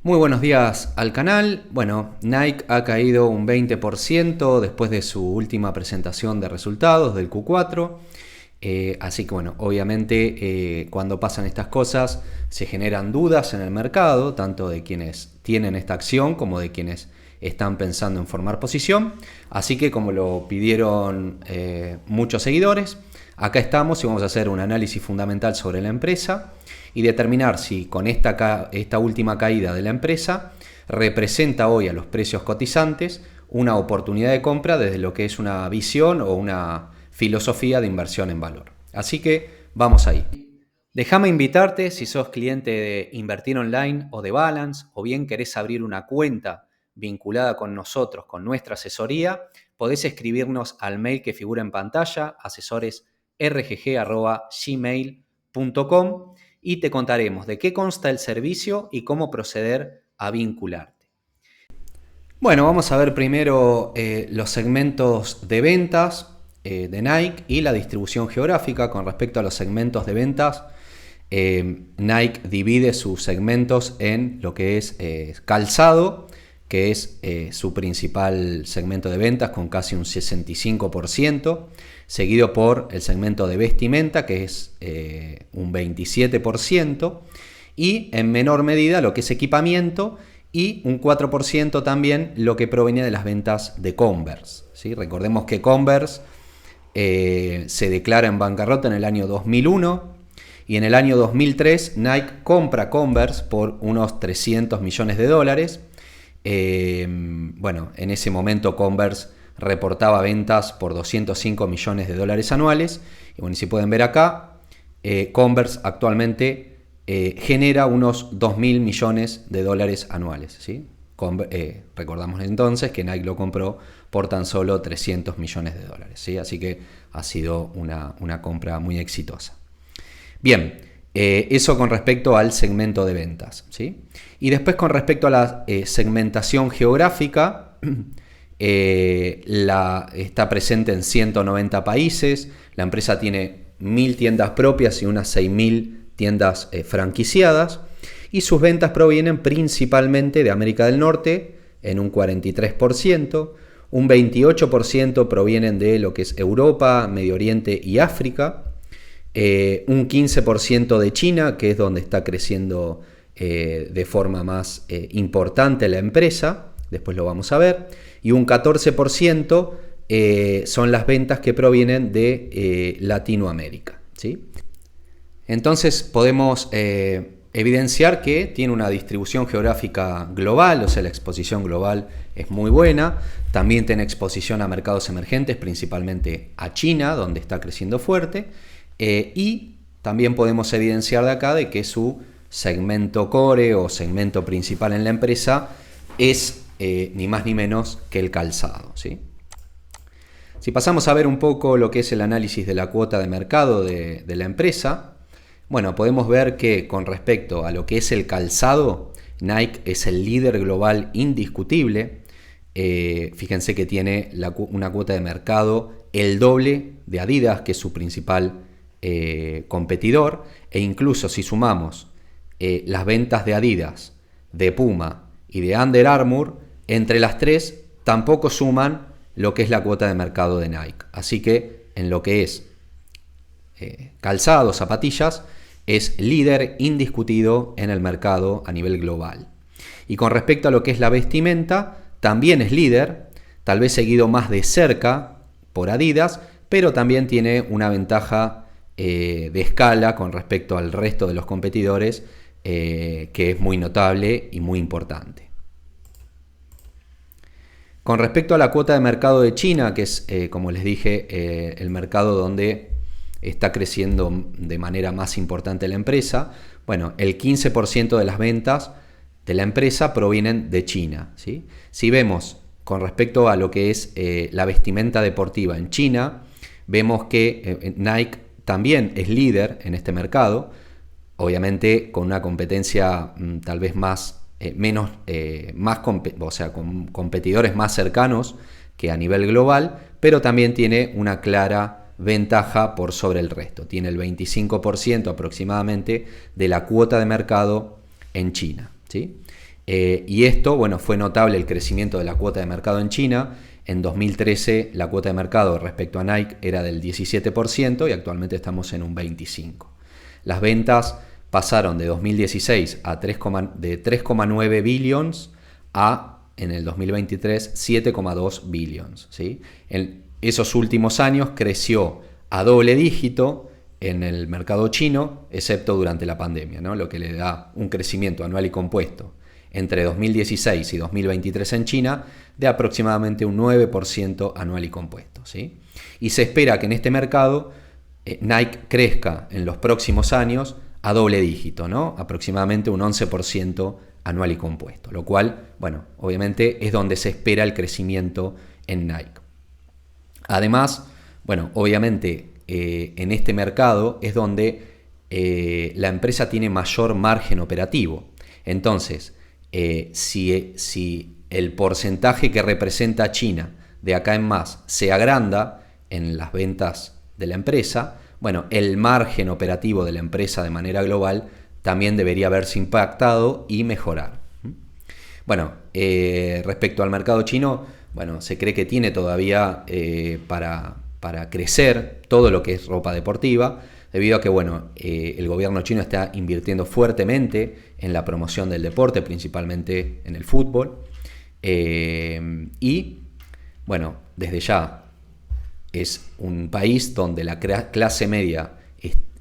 Muy buenos días al canal. Bueno, Nike ha caído un 20% después de su última presentación de resultados del Q4. Así que bueno, obviamente cuando pasan estas cosas se generan dudas en el mercado, tanto de quienes tienen esta acción como de quienes están pensando en formar posición. Así que como lo pidieron muchos seguidores, acá estamos y vamos a hacer un análisis fundamental sobre la empresa y determinar si con esta última caída de la empresa representa hoy a los precios cotizantes una oportunidad de compra desde lo que es una visión o una filosofía de inversión en valor. Así que vamos ahí. Déjame invitarte, si sos cliente de Invertir Online o de Balance, o bien querés abrir una cuenta vinculada con nosotros, con nuestra asesoría, podés escribirnos al mail que figura en pantalla, asesoresrgg@gmail.com, y te contaremos de qué consta el servicio y cómo proceder a vincularte. Bueno, vamos a ver primero los segmentos de ventas de Nike y la distribución geográfica. Con respecto a los segmentos de ventas, Nike divide sus segmentos en lo que es calzado, que es su principal segmento de ventas con casi un 65%, seguido por el segmento de vestimenta, que es un 27%, y en menor medida lo que es equipamiento, y un 4% también lo que proviene de las ventas de Converse, ¿sí? Recordemos que Converse se declara en bancarrota en el año 2001 y en el año 2003 Nike compra Converse por unos 300 millones de dólares. Bueno, en ese momento Converse reportaba ventas por 205 millones de dólares anuales. Y bueno, si pueden ver acá, Converse actualmente genera unos 2.000 millones de dólares anuales, ¿sí? Recordamos entonces que Nike lo compró por tan solo 300 millones de dólares, ¿sí? Así que ha sido una compra muy exitosa. Bien, eso con respecto al segmento de ventas, ¿sí? Y después con respecto a la segmentación geográfica, está presente en 190 países, la empresa tiene 1.000 tiendas propias y unas 6.000 tiendas franquiciadas, y sus ventas provienen principalmente de América del Norte en un 43%, un 28% provienen de lo que es Europa, Medio Oriente y África, un 15% de China, que es donde está creciendo de forma más importante la empresa, después lo vamos a ver, y un 14% son las ventas que provienen de Latinoamérica, ¿sí? Entonces podemos evidenciar que tiene una distribución geográfica global, o sea, la exposición global es muy buena. También tiene exposición a mercados emergentes, principalmente a China, donde está creciendo fuerte. Y también podemos evidenciar de acá de que su segmento core o segmento principal en la empresa es ni más ni menos que el calzado, ¿sí? Si pasamos a ver un poco lo que es el análisis de la cuota de mercado de la empresa, bueno, podemos ver que con respecto a lo que es el calzado, Nike es el líder global indiscutible. Fíjense que tiene una cuota de mercado el doble de Adidas, que es su principal competidor, e incluso si sumamos las ventas de Adidas, de Puma y de Under Armour, entre las tres tampoco suman lo que es la cuota de mercado de Nike. Así que en lo que es calzado, zapatillas, es líder indiscutido en el mercado a nivel global. Y con respecto a lo que es la vestimenta, también es líder, tal vez seguido más de cerca por Adidas, pero también tiene una ventaja de escala con respecto al resto de los competidores, que es muy notable y muy importante. Con respecto a la cuota de mercado de China, que es, como les dije, el mercado donde está creciendo de manera más importante la empresa, bueno, el 15% de las ventas de la empresa provienen de China, ¿sí? Si vemos con respecto a lo que es la vestimenta deportiva en China, vemos que Nike también es líder en este mercado, obviamente con una competencia tal vez con competidores más cercanos que a nivel global, pero también tiene una clara ventaja por sobre el resto. Tiene el 25% aproximadamente de la cuota de mercado en China, ¿sí? Y esto, bueno, fue notable el crecimiento de la cuota de mercado en China. En 2013 la cuota de mercado respecto a Nike era del 17% y actualmente estamos en un 25%. Las ventas pasaron de 2016 de 3,9 billions a, en el 2023, 7,2 billions. ¿Sí? En esos últimos años creció a doble dígito en el mercado chino, excepto durante la pandemia, ¿no? Lo que le da un crecimiento anual y compuesto entre 2016 y 2023 en China de aproximadamente un 9% anual y compuesto. ¿Sí? Y se espera que en este mercado Nike crezca en los próximos años a doble dígito, ¿no? Aproximadamente un 11% anual y compuesto, lo cual, bueno, obviamente es donde se espera el crecimiento en Nike. Además, bueno, obviamente en este mercado es donde la empresa tiene mayor margen operativo. Entonces, si el porcentaje que representa China de acá en más se agranda en las ventas de la empresa, bueno, el margen operativo de la empresa de manera global también debería haberse impactado y mejorar. Bueno, respecto al mercado chino, bueno, se cree que tiene todavía para crecer todo lo que es ropa deportiva, debido a que, bueno, el gobierno chino está invirtiendo fuertemente en la promoción del deporte, principalmente en el fútbol. Y, bueno, desde ya es un país donde la clase media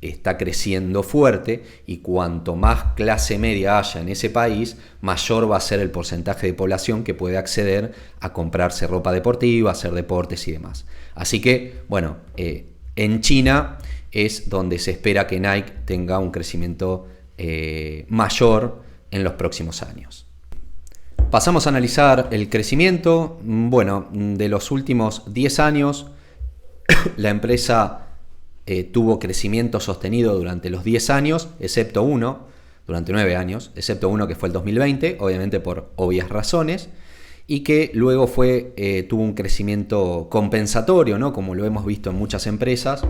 está creciendo fuerte, y cuanto más clase media haya en ese país, mayor va a ser el porcentaje de población que puede acceder a comprarse ropa deportiva, hacer deportes y demás. Así que, bueno, en China es donde se espera que Nike tenga un crecimiento mayor en los próximos años. Pasamos a analizar el crecimiento. Bueno, de los últimos 10 años, la empresa tuvo crecimiento sostenido durante los 10 años, excepto uno, durante 9 años, excepto uno que fue el 2020, obviamente por obvias razones, y que luego tuvo un crecimiento compensatorio, ¿no? Como lo hemos visto en muchas empresas,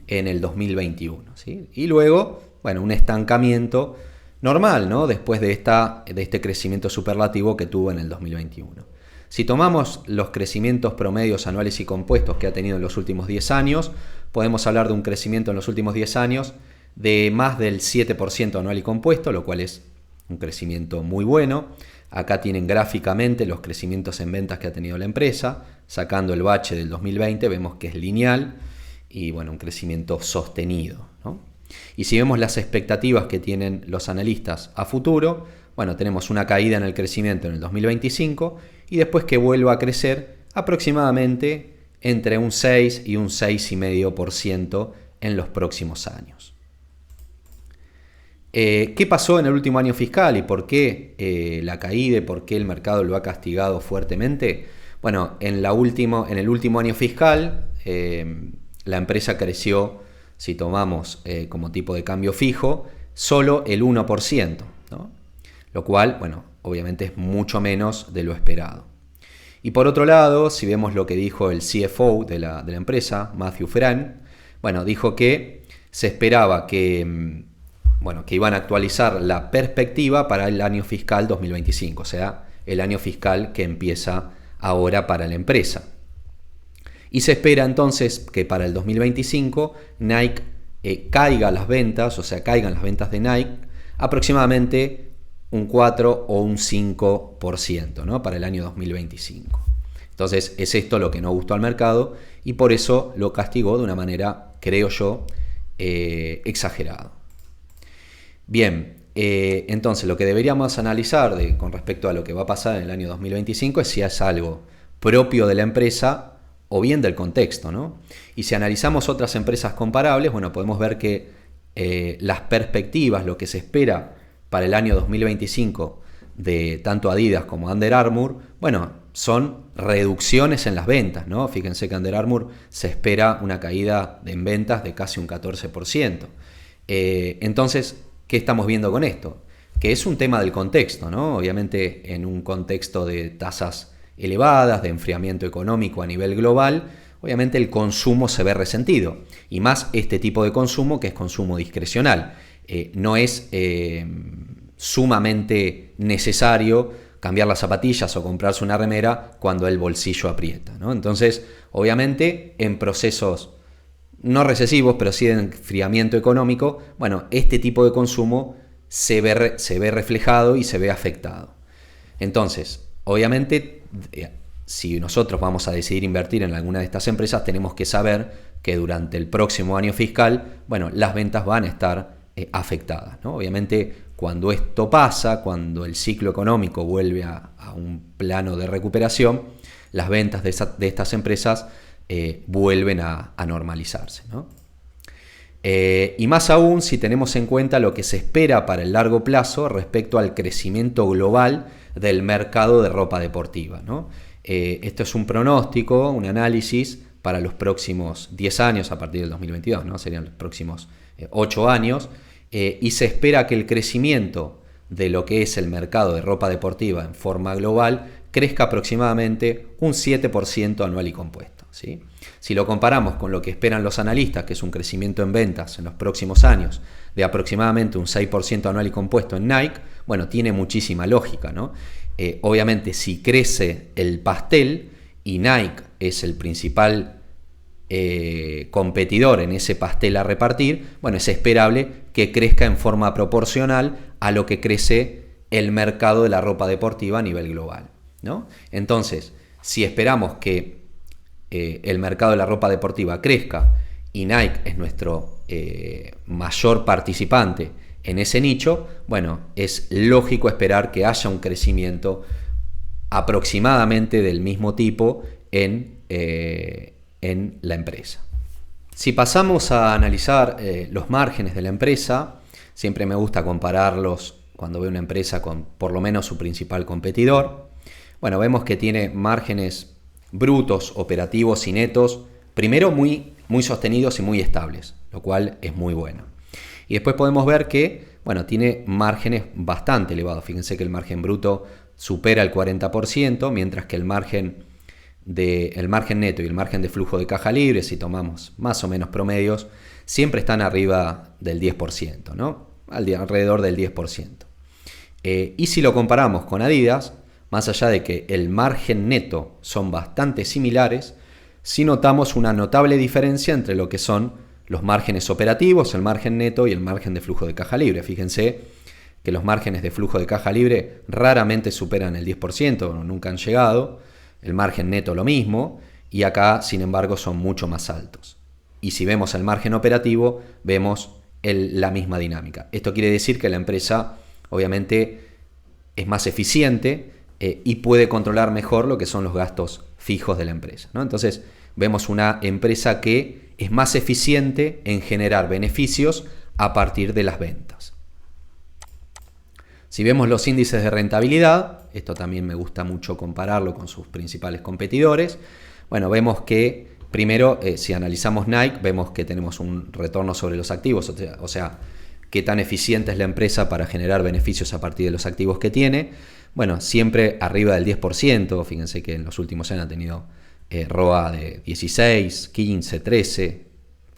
en el 2021. ¿Sí? Y luego, bueno, un estancamiento normal, ¿no? Después de este crecimiento superlativo que tuvo en el 2021. Si tomamos los crecimientos promedios anuales y compuestos que ha tenido en los últimos 10 años, podemos hablar de un crecimiento en los últimos 10 años de más del 7% anual y compuesto, lo cual es un crecimiento muy bueno. Acá tienen gráficamente los crecimientos en ventas que ha tenido la empresa. Sacando el bache del 2020, vemos que es lineal y, bueno, un crecimiento sostenido, ¿no? Y si vemos las expectativas que tienen los analistas a futuro, bueno, tenemos una caída en el crecimiento en el 2025 y después que vuelva a crecer aproximadamente entre un 6 y un 6,5% en los próximos años. ¿Qué pasó en el último año fiscal y por qué la caída y por qué el mercado lo ha castigado fuertemente? Bueno, en el último año fiscal la empresa creció, si tomamos como tipo de cambio fijo, solo el 1%, ¿no? Lo cual, bueno, obviamente es mucho menos de lo esperado. Y por otro lado, si vemos lo que dijo el CFO de la empresa, Matthew Ferran, bueno, dijo que se esperaba que iban a actualizar la perspectiva para el año fiscal 2025, o sea, el año fiscal que empieza ahora para la empresa. Y se espera entonces que para el 2025 Nike caigan las ventas de Nike aproximadamente un 4 o un 5%, ¿no? Para el año 2025. Entonces es esto lo que no gustó al mercado y por eso lo castigó de una manera, creo yo, exagerada. Bien, entonces lo que deberíamos analizar con respecto a lo que va a pasar en el año 2025 es si es algo propio de la empresa o bien del contexto, ¿no? Y si analizamos otras empresas comparables, bueno, podemos ver que las perspectivas, lo que se espera para el año 2025 de tanto Adidas como Under Armour, bueno, son reducciones en las ventas, ¿no? Fíjense que Under Armour se espera una caída en ventas de casi un 14%. Entonces, ¿qué estamos viendo con esto? Que es un tema del contexto, ¿no? Obviamente en un contexto de tasas elevadas, de enfriamiento económico a nivel global, obviamente el consumo se ve resentido. Y más este tipo de consumo que es consumo discrecional. No es sumamente necesario cambiar las zapatillas o comprarse una remera cuando el bolsillo aprieta, ¿no? Entonces, obviamente, en procesos no recesivos, pero sí de enfriamiento económico, bueno, este tipo de consumo se ve reflejado y se ve afectado. Entonces, obviamente, si nosotros vamos a decidir invertir en alguna de estas empresas, tenemos que saber que durante el próximo año fiscal, bueno, las ventas van a estar afectadas, ¿no? Obviamente, cuando esto pasa, cuando el ciclo económico vuelve a un plano de recuperación, las ventas de estas empresas vuelven a normalizarse, ¿no? Y más aún si tenemos en cuenta lo que se espera para el largo plazo respecto al crecimiento global del mercado de ropa deportiva, ¿no? Esto es un pronóstico, un análisis para los próximos 10 años a partir del 2022, ¿no? Serían los próximos 8 años, y se espera que el crecimiento de lo que es el mercado de ropa deportiva en forma global crezca aproximadamente un 7% anual y compuesto, ¿sí? Si lo comparamos con lo que esperan los analistas, que es un crecimiento en ventas en los próximos años de aproximadamente un 6% anual y compuesto en Nike, bueno, tiene muchísima lógica, ¿no? Obviamente, si crece el pastel y Nike es el principal competidor en ese pastel a repartir, bueno, es esperable que crezca en forma proporcional a lo que crece el mercado de la ropa deportiva a nivel global, ¿no? Entonces, si esperamos que el mercado de la ropa deportiva crezca y Nike es nuestro mayor participante en ese nicho, bueno, es lógico esperar que haya un crecimiento aproximadamente del mismo tipo en la empresa. Si pasamos a analizar los márgenes de la empresa, siempre me gusta compararlos cuando veo una empresa con por lo menos su principal competidor. Bueno, vemos que tiene márgenes brutos, operativos y netos, primero muy sostenidos y muy estables, lo cual es muy bueno. Y después podemos ver que, bueno, tiene márgenes bastante elevados. Fíjense que el margen bruto supera el 40%, mientras que el margen neto y el margen de flujo de caja libre, si tomamos más o menos promedios, siempre están arriba del 10%, ¿no? Alrededor del 10%. Y si lo comparamos con Adidas, más allá de que el margen neto son bastante similares, sí notamos una notable diferencia entre lo que son los márgenes operativos, el margen neto y el margen de flujo de caja libre. Fíjense que los márgenes de flujo de caja libre raramente superan el 10%, nunca han llegado. El margen neto lo mismo, y acá, sin embargo, son mucho más altos. Y si vemos el margen operativo, vemos la misma dinámica. Esto quiere decir que la empresa, obviamente, es más eficiente y puede controlar mejor lo que son los gastos fijos de la empresa, ¿no? Entonces, vemos una empresa que es más eficiente en generar beneficios a partir de las ventas. Si vemos los índices de rentabilidad, esto también me gusta mucho compararlo con sus principales competidores. Bueno, vemos que primero, si analizamos Nike, vemos que tenemos un retorno sobre los activos, o sea, qué tan eficiente es la empresa para generar beneficios a partir de los activos que tiene. Bueno, siempre arriba del 10%, fíjense que en los últimos años ha tenido ROA de 16, 15, 13,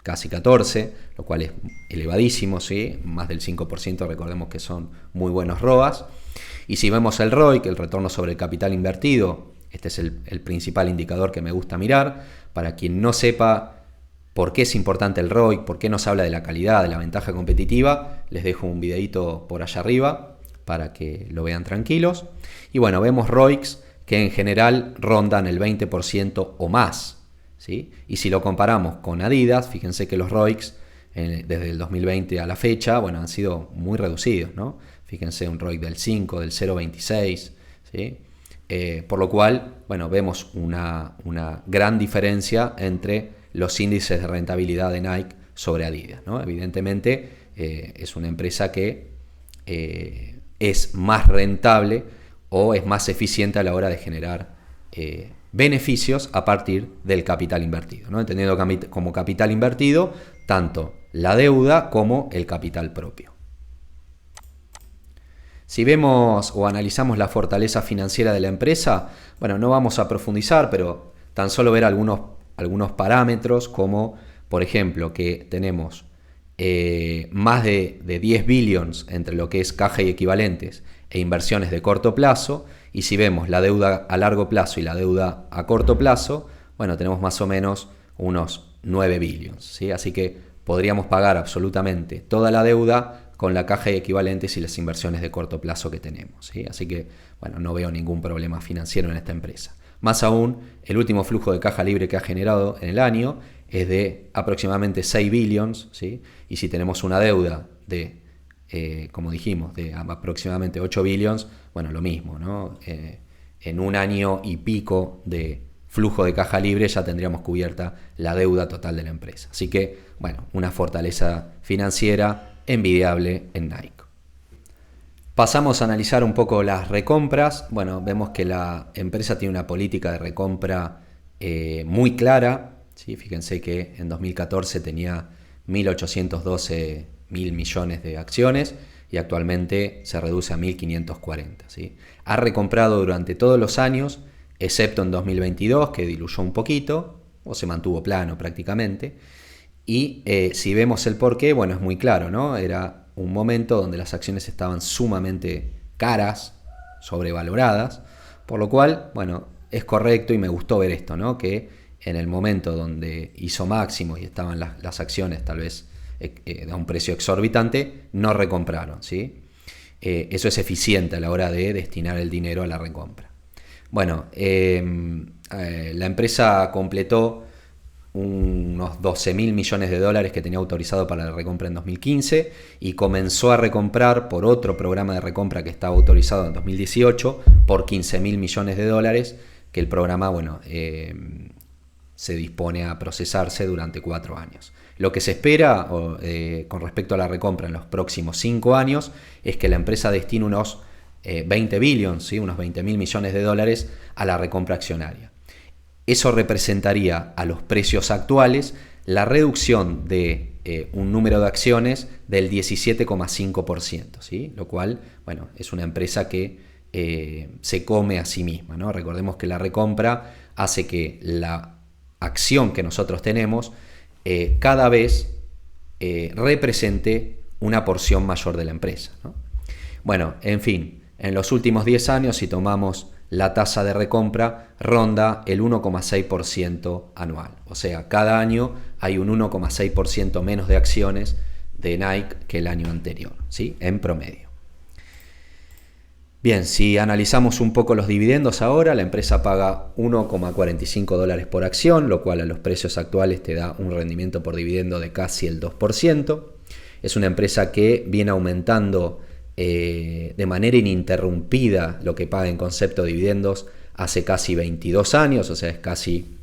casi 14, lo cual es elevadísimo, ¿sí? Más del 5%, recordemos que son muy buenos ROAs. Y si vemos el ROIC, el retorno sobre el capital invertido, este es el principal indicador que me gusta mirar. Para quien no sepa por qué es importante el ROIC, por qué nos habla de la calidad, de la ventaja competitiva, les dejo un videito por allá arriba para que lo vean tranquilos. Y bueno, vemos ROICs que en general rondan el 20% o más, ¿sí? Y si lo comparamos con Adidas, fíjense que los ROICs desde el 2020 a la fecha, bueno, han sido muy reducidos, ¿no? Fíjense un ROIC del 5, del 0,26, ¿sí? Por lo cual, bueno, vemos una gran diferencia entre los índices de rentabilidad de Nike sobre Adidas, ¿no? Evidentemente es una empresa que es más rentable o es más eficiente a la hora de generar beneficios a partir del capital invertido, ¿no? Entendiendo como capital invertido tanto la deuda como el capital propio. Si vemos o analizamos la fortaleza financiera de la empresa, bueno, no vamos a profundizar, pero tan solo ver algunos parámetros como, por ejemplo, que tenemos más de 10 billions entre lo que es caja y equivalentes e inversiones de corto plazo, y si vemos la deuda a largo plazo y la deuda a corto plazo, bueno, tenemos más o menos unos 9 billions, ¿sí? Así que podríamos pagar absolutamente toda la deuda con la caja de equivalentes y las inversiones de corto plazo que tenemos, ¿sí? Así que, bueno, no veo ningún problema financiero en esta empresa. Más aún, el último flujo de caja libre que ha generado en el año es de aproximadamente 6 billions, ¿sí? Y si tenemos una deuda de, como dijimos, de aproximadamente 8 billions, bueno, lo mismo, ¿no? En un año y pico de flujo de caja libre ya tendríamos cubierta la deuda total de la empresa. Así que, bueno, una fortaleza financiera envidiable en Nike. Pasamos a analizar un poco las recompras. Bueno, vemos que la empresa tiene una política de recompra muy clara, ¿sí? Fíjense que en 2014 tenía 1.812 mil millones de acciones y actualmente se reduce a 1.540. ¿Sí? Ha recomprado durante todos los años, excepto en 2022, que diluyó un poquito, o se mantuvo plano prácticamente. Y si vemos el porqué, bueno, es muy claro, ¿no? Era un momento donde las acciones estaban sumamente caras, sobrevaloradas, por lo cual, bueno, es correcto y me gustó ver esto, ¿no? Que en el momento donde hizo máximo y estaban las acciones tal vez a un precio exorbitante, no recompraron, ¿sí? Eso es eficiente a la hora de destinar el dinero a la recompra. Bueno, la empresa completó unos 12.000 millones de dólares que tenía autorizado para la recompra en 2015 y comenzó a recomprar por otro programa de recompra que estaba autorizado en 2018 por 15.000 millones de dólares, que el programa, bueno, se dispone a procesarse durante 4 años. Lo que se espera con respecto a la recompra en los próximos 5 años es que la empresa destine unos 20 billions, ¿sí? Unos 20.000 millones de dólares a la recompra accionaria. Eso representaría a los precios actuales la reducción de un número de acciones del 17,5%, ¿sí? Lo cual, bueno, es una empresa que se come a sí misma, ¿no? Recordemos que la recompra hace que la acción que nosotros tenemos cada vez represente una porción mayor de la empresa, ¿no? Bueno, en fin, en los últimos 10 años, si tomamos la tasa de recompra, ronda el 1,6% anual. O sea, cada año hay un 1,6% menos de acciones de Nike que el año anterior, ¿sí? En promedio. Bien, si analizamos un poco los dividendos ahora, la empresa paga $1,45 por acción, lo cual a los precios actuales te da un rendimiento por dividendo de casi el 2%. Es una empresa que viene aumentando de manera ininterrumpida lo que paga en concepto de dividendos hace casi 22 años, o sea, es casi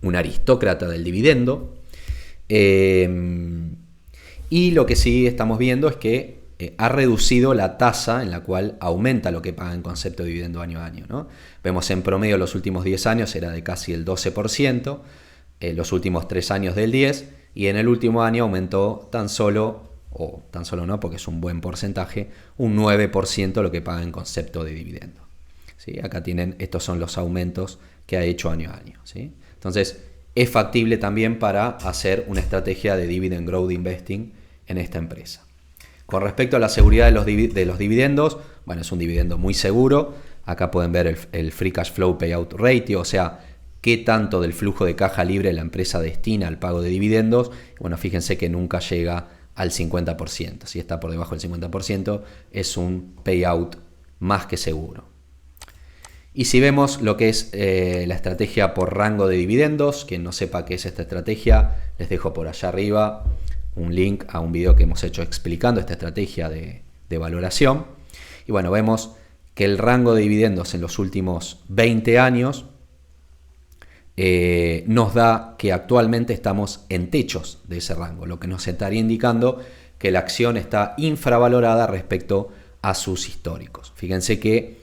un aristócrata del dividendo. Y lo que sí estamos viendo es que ha reducido la tasa en la cual aumenta lo que paga en concepto de dividendo año a año, ¿no? Vemos en promedio los últimos 10 años era de casi el 12%, los últimos 3 años del 10%, y en el último año aumentó tan solo no, porque es un buen porcentaje, un 9% lo que paga en concepto de dividendo, ¿sí? Acá tienen, estos son los aumentos que ha hecho año a año, ¿sí? Entonces, es factible también para hacer una estrategia de dividend growth investing en esta empresa. Con respecto a la seguridad de los dividendos, bueno, es un dividendo muy seguro. Acá pueden ver el Free Cash Flow Payout Ratio, o sea, qué tanto del flujo de caja libre la empresa destina al pago de dividendos. Bueno, fíjense que nunca llega al 50%. Si está por debajo del 50%, es un payout más que seguro. Y si vemos lo que es la estrategia por rango de dividendos, quien no sepa qué es esta estrategia, les dejo por allá arriba un link a un video que hemos hecho explicando esta estrategia de valoración. Y bueno, vemos que el rango de dividendos en los últimos 20 años nos da que actualmente estamos en techos de ese rango, lo que nos estaría indicando que la acción está infravalorada respecto a sus históricos. Fíjense que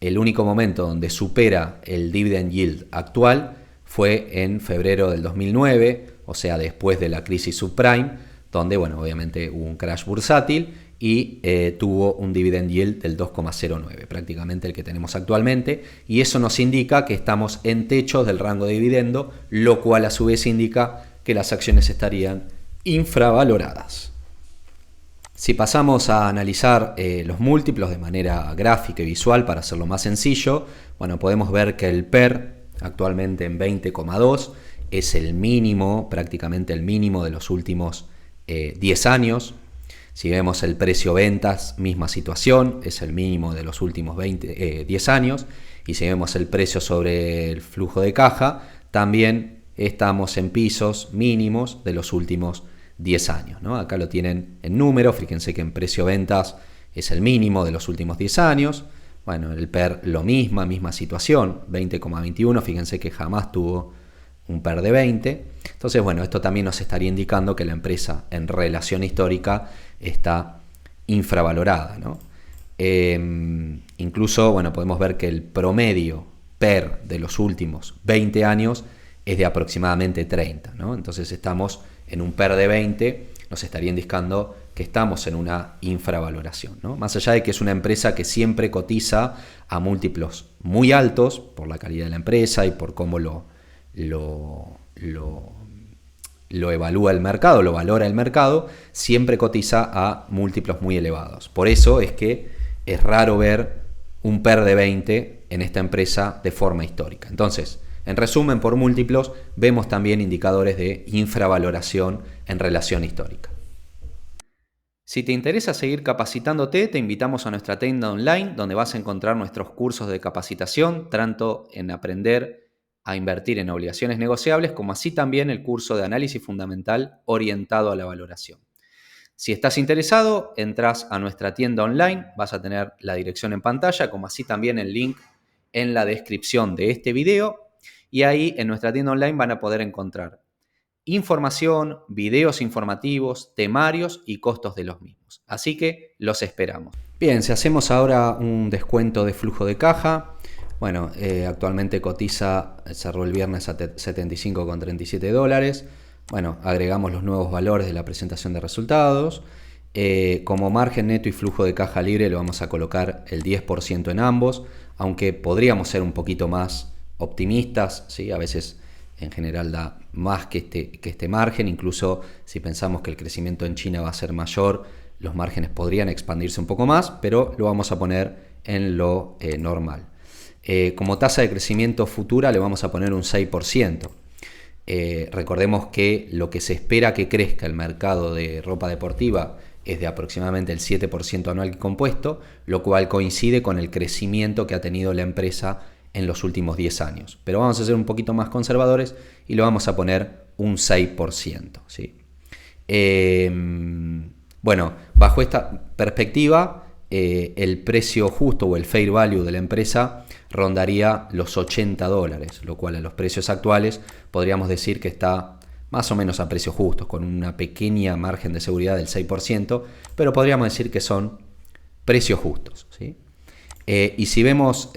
el único momento donde supera el dividend yield actual fue en febrero del 2009, o sea, después de la crisis subprime, donde, bueno, obviamente hubo un crash bursátil y tuvo un dividend yield del 2,09, prácticamente el que tenemos actualmente, y eso nos indica que estamos en techos del rango de dividendo, lo cual a su vez indica que las acciones estarían infravaloradas. Si pasamos a analizar los múltiplos de manera gráfica y visual para hacerlo más sencillo, bueno, podemos ver que el PER actualmente en 20,2 es el mínimo, prácticamente el mínimo de los últimos 10 años. Si vemos el precio ventas, misma situación, es el mínimo de los últimos 10 años. Y si vemos el precio sobre el flujo de caja, también estamos en pisos mínimos de los últimos 10 años, ¿no? Acá lo tienen en número, fíjense que en precio ventas es el mínimo de los últimos 10 años. Bueno, el PER lo misma situación, 20,21, fíjense que jamás tuvo un PER de 20. Entonces, bueno, esto también nos estaría indicando que la empresa en relación histórica está infravalorada, ¿no? Incluso, bueno, podemos ver que el promedio PER de los últimos 20 años es de aproximadamente 30, ¿no? Entonces estamos en un PER de 20, nos estaría indicando que estamos en una infravaloración, ¿no? Más allá de que es una empresa que siempre cotiza a múltiplos muy altos por la calidad de la empresa y por cómo lo evalúa el mercado, lo valora el mercado, siempre cotiza a múltiplos muy elevados. Por eso es que es raro ver un PER de 20 en esta empresa de forma histórica. Entonces, en resumen, por múltiplos, vemos también indicadores de infravaloración en relación histórica. Si te interesa seguir capacitándote, te invitamos a nuestra tienda online, donde vas a encontrar nuestros cursos de capacitación, tanto en aprender a invertir en obligaciones negociables, como así también el curso de análisis fundamental orientado a la valoración. Si estás interesado, entras a nuestra tienda online, vas a tener la dirección en pantalla, como así también el link en la descripción de este video, y ahí en nuestra tienda online van a poder encontrar información, videos informativos, temarios y costos de los mismos. Así que los esperamos. Bien, si hacemos ahora un descuento de flujo de caja, bueno, actualmente cotiza, cerró el viernes a $75,37. Bueno, agregamos los nuevos valores de la presentación de resultados. Como margen neto y flujo de caja libre lo vamos a colocar el 10% en ambos, aunque podríamos ser un poquito más optimistas, ¿sí? A veces en general da más que este margen, incluso si pensamos que el crecimiento en China va a ser mayor, los márgenes podrían expandirse un poco más, pero lo vamos a poner en lo normal. Como tasa de crecimiento futura le vamos a poner un 6%. Recordemos que lo que se espera que crezca el mercado de ropa deportiva es de aproximadamente el 7% anual compuesto, lo cual coincide con el crecimiento que ha tenido la empresa en los últimos 10 años. Pero vamos a ser un poquito más conservadores y lo vamos a poner un 6%, ¿sí? Bueno, bajo esta perspectiva, el precio justo o el fair value de la empresa rondaría los $80, lo cual a los precios actuales podríamos decir que está más o menos a precios justos, con una pequeña margen de seguridad del 6%, pero podríamos decir que son precios justos, ¿sí? Y si vemos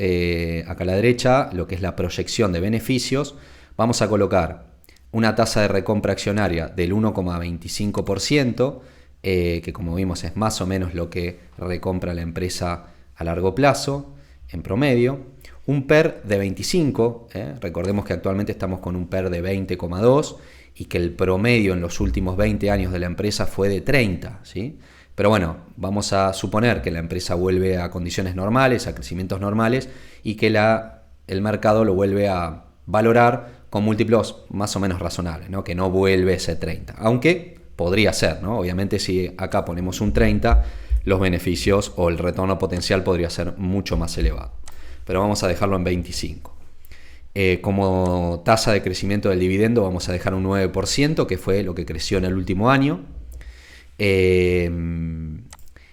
acá a la derecha lo que es la proyección de beneficios, vamos a colocar una tasa de recompra accionaria del 1,25%, que como vimos es más o menos lo que recompra la empresa a largo plazo en promedio, un PER de 25, recordemos que actualmente estamos con un PER de 20,2 y que el promedio en los últimos 20 años de la empresa fue de 30, ¿sí? Pero bueno, vamos a suponer que la empresa vuelve a condiciones normales, a crecimientos normales, y que el mercado lo vuelve a valorar con múltiplos más o menos razonables, ¿no? Que no vuelve ese 30, aunque podría ser, ¿no? Obviamente si acá ponemos un 30, los beneficios o el retorno potencial podría ser mucho más elevado. Pero vamos a dejarlo en 25. Como tasa de crecimiento del dividendo vamos a dejar un 9%, que fue lo que creció en el último año.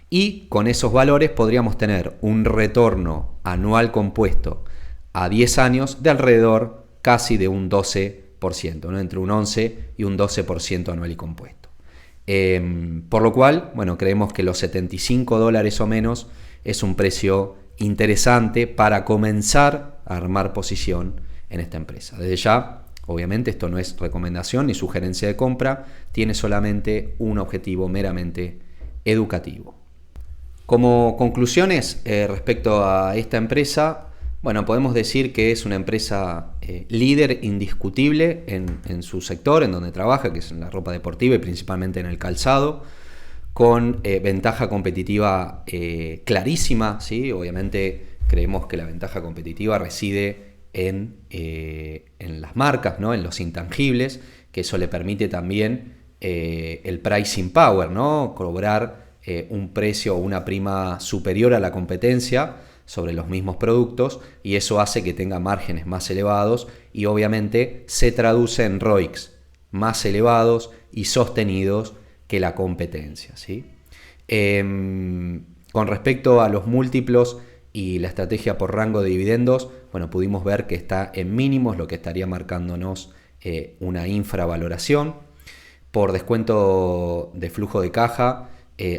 Y con esos valores podríamos tener un retorno anual compuesto a 10 años de alrededor casi de un 12%, ¿no? Entre un 11 y un 12% anual y compuesto. Por lo cual, bueno, creemos que los $75 o menos es un precio interesante para comenzar a armar posición en esta empresa. Desde ya, obviamente esto no es recomendación ni sugerencia de compra, tiene solamente un objetivo meramente educativo. Como conclusiones respecto a esta empresa, bueno, podemos decir que es una empresa líder indiscutible en su sector, en donde trabaja, que es en la ropa deportiva y principalmente en el calzado, con ventaja competitiva clarísima, ¿sí? Obviamente creemos que la ventaja competitiva reside en las marcas, ¿no? En los intangibles, que eso le permite también el pricing power, ¿no? Cobrar un precio o una prima superior a la competencia sobre los mismos productos, y eso hace que tenga márgenes más elevados y obviamente se traduce en ROICs más elevados y sostenidos que la competencia, ¿sí? Con respecto a los múltiplos y la estrategia por rango de dividendos, bueno, pudimos ver que está en mínimos, lo que estaría marcándonos una infravaloración. Por descuento de flujo de caja,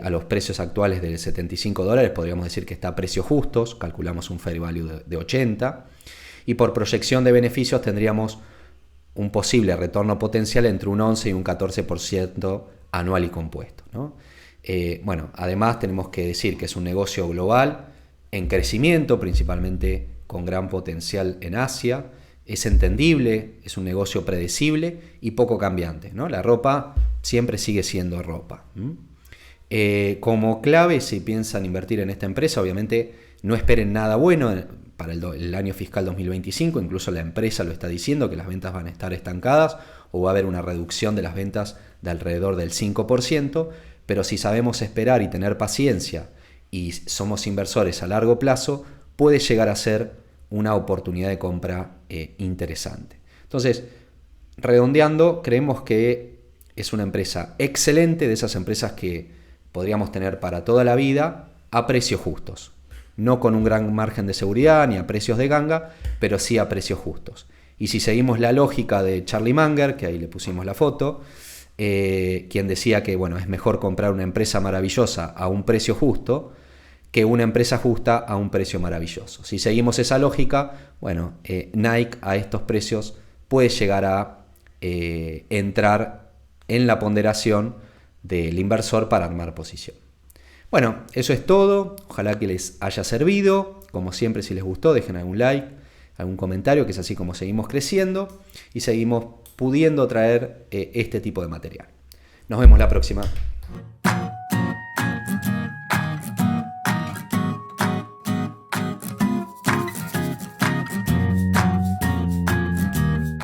a los precios actuales de $75, podríamos decir que está a precios justos, calculamos un fair value de 80, y por proyección de beneficios tendríamos un posible retorno potencial entre un 11 y un 14% anual y compuesto, ¿no? Bueno, además tenemos que decir que es un negocio global, en crecimiento, principalmente con gran potencial en Asia. Es entendible, es un negocio predecible y poco cambiante, ¿no? La ropa siempre sigue siendo ropa. Como clave, si piensan invertir en esta empresa, obviamente no esperen nada bueno para el año fiscal 2025, incluso la empresa lo está diciendo, que las ventas van a estar estancadas o va a haber una reducción de las ventas de alrededor del 5%, pero si sabemos esperar y tener paciencia y somos inversores a largo plazo, puede llegar a ser una oportunidad de compra interesante. Entonces, redondeando, creemos que es una empresa excelente, de esas empresas que podríamos tener para toda la vida a precios justos. No con un gran margen de seguridad ni a precios de ganga, pero sí a precios justos. Y si seguimos la lógica de Charlie Munger, que ahí le pusimos la foto, quien decía que bueno, es mejor comprar una empresa maravillosa a un precio justo que una empresa justa a un precio maravilloso. Si seguimos esa lógica, bueno, Nike a estos precios puede llegar a entrar en la ponderación del inversor para armar posición. Bueno, eso es todo. Ojalá que les haya servido. Como siempre, si les gustó, dejen algún like, algún comentario, que es así como seguimos creciendo y seguimos pudiendo traer este tipo de material. Nos vemos la próxima.